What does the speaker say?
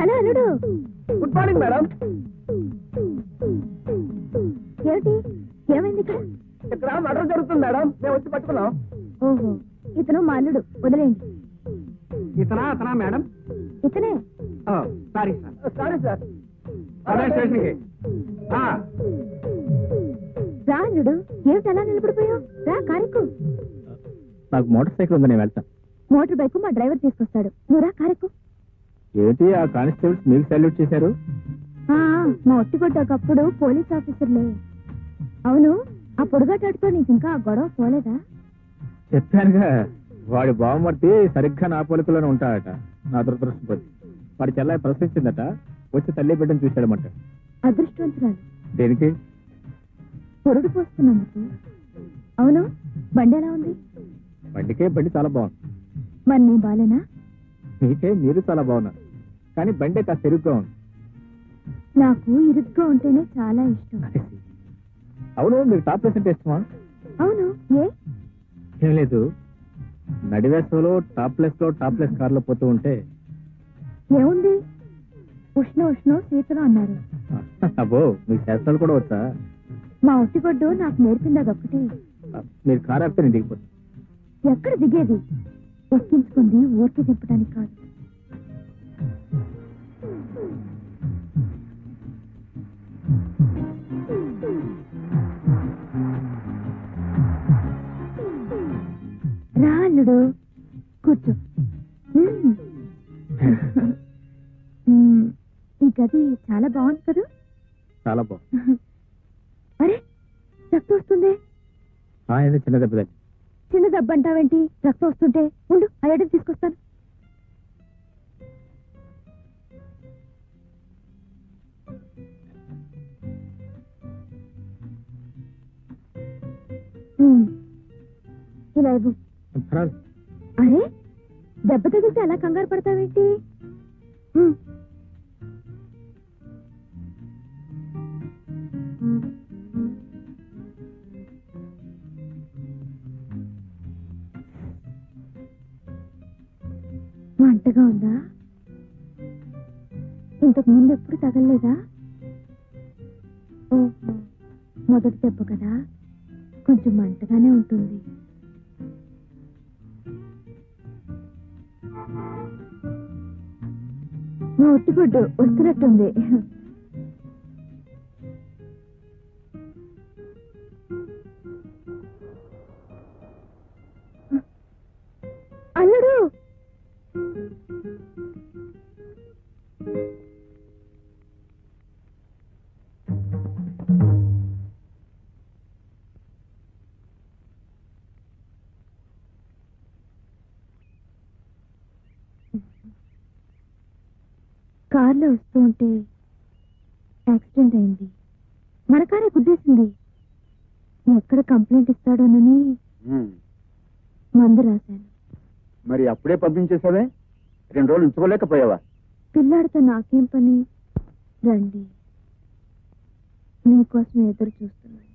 Hello అల్లుడు. Good morning madam. ఏమిటి, ఏమైంది ఇక్కడ? ఇక్కడ మర్డర్ జరుగుతుంది మేడం, మేము వచ్చి పట్టుకున్నాం. ఓహో, ఇతను మా అల్లుడు, వదిలేయండి. అతనా మేడం? ఇతనే. Sorry sir. స్టేషన్కి రా అల్లుడు, ఏమిటి అలా నిలబడిపోయావు? రా, కారెక్కు. నాకు మోటార్ సైకిల్ ఉంది, నేను వెళ్తాను. మోటార్ బైక్ మా డ్రైవర్ తీసుకొస్తాడు, నువ్వు రా, కారెక్కు. ఏంటి ఆ కానిస్టేబుల్స్ మీకు సల్యూట్ చేశారు? మా ఒట్టిగొడ్డకప్పుడు పోలీస్ ఆఫీసర్లే. అవును, ఆ పొడుగటాడుతో నీకు ఇంకా గొడవ పోలేదా? చెప్పానుగా, వాడి బావమర్తి సరిగ్గా నా పోలికలోనే ఉంటాడట. నా దురదృష్టపతి. వాడి చెల్లాయి ప్రశ్నించిందట, వచ్చి తల్లి బిడ్డను చూశాడమంట. అదృష్టవంతురాలు. దేనికి? పొరుడు పోస్తున్నందుకు. అవును, బండి ఎలా ఉంది? బండి చాలా బాగుంది. మరి నీ బాలేనా? మీకే మీరు చాలా బాగున్నారు, కానీ బండే కాస్త ఇరుగ్గా ఉంది. నాకు ఇరుగ్గా ఉంటేనే చాలా ఇష్టం. అవును, మీకు టాప్ ప్లేస్ అంటే ఇష్టమా? అవును, ఏం లేదు, నడివేసలో టాప్ ప్లేస్ కార్లో పోతూ ఉంటే ఏముంది, ఉష్ణ శీతలు అన్నారు. అబ్బో, మీకు శాస్త్రాలు కూడా వచ్చా? మా ఒట్టిగొడ్డు నాకు నేర్పింది అదొక్కటే. మీరు కారు ఆపితే నేను దిగిపోతాను. ఎక్కడ దిగేది? ఎక్కించుకుంది ఊరికి తిప్పడానికి కాదు. రా అల్లుడు, కూర్చో. ఈ గది చాలా బాగుంది కదా? చాలా బాగుంది. అరే, రక్తం వస్తుంది. ఏదో చిన్న దెబ్బ. చిన్న దెబ్బ అంటావేంటి? రక్తం వస్తుంటే ఉండు, అయ్యడం తీసుకొస్తాను. ఇలా ఇవ్వు. అరే, దెబ్బ తగిలితే అలా కంగారు పడతావేంటి? మంటగా ఉందా? ఇంతకు ముందు ఎప్పుడు తగలలేదా? ఓహో, మొదటి దెబ్బ కదా, కొంచెం మంటగానే ఉంటుంది. మా ఒట్టిగుడ్డు వస్తున్నట్టుంది. అల్లుడు, కార్లో వస్తూ ఉంటే యాక్సిడెంట్ అయింది. మన కారే గుద్దేసింది. ఎక్కడ కంప్లైంట్ ఇస్తాడోనని మందు రాశాను. మరి అప్పుడే పంపించేసావే? 2 రోజులు ఉంచుకోలేకపోయావా? పిల్లాడితో నాకేం పని? రండి, మీకోసం ఎదురు చూస్తున్నాను.